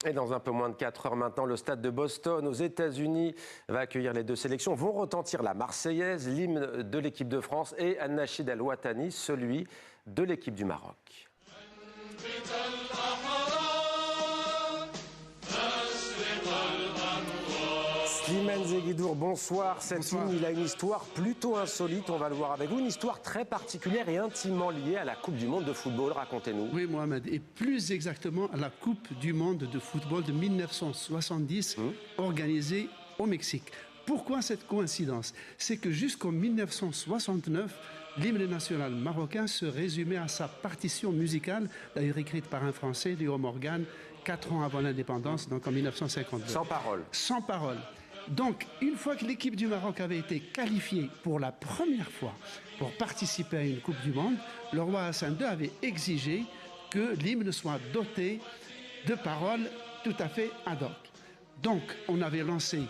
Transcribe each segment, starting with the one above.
Et dans un peu moins de 4 heures maintenant, le stade de Boston aux États-Unis va accueillir les deux sélections. Vont retentir la Marseillaise, l'hymne de l'équipe de France et An-Nachid Al-Watani, celui de l'équipe du Maroc. Slimane Zeguidour, bonsoir. Cette hymne, il a une histoire plutôt insolite, on va le voir avec vous. Une histoire très particulière et intimement liée à la Coupe du Monde de football. Racontez-nous. Oui, Mohamed, et plus exactement à la Coupe du Monde de football de 1970, organisée au Mexique. Pourquoi cette coïncidence? C'est que jusqu'en 1969, l'hymne national marocain se résumait à sa partition musicale, d'ailleurs écrite par un Français, Léo Morgan, 4 ans avant l'indépendance, donc en 1952. Sans parole. Sans parole. Donc, une fois que l'équipe du Maroc avait été qualifiée pour la première fois pour participer à une Coupe du Monde, le roi Hassan II avait exigé que l'hymne soit doté de paroles tout à fait ad hoc. Donc, on avait lancé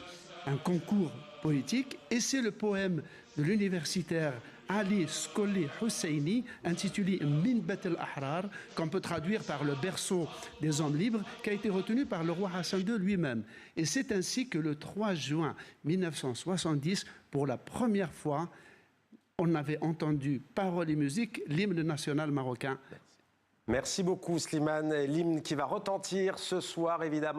un concours poétique et c'est le poème de l'universitaire Ali Skolli Husseini, intitulé Minbat al-Ahrar, qu'on peut traduire par le berceau des hommes libres, qui a été retenu par le roi Hassan II lui-même. Et c'est ainsi que le 3 juin 1970, pour la première fois, on avait entendu paroles et musique, l'hymne national marocain. Merci beaucoup Slimane. L'hymne qui va retentir ce soir, évidemment.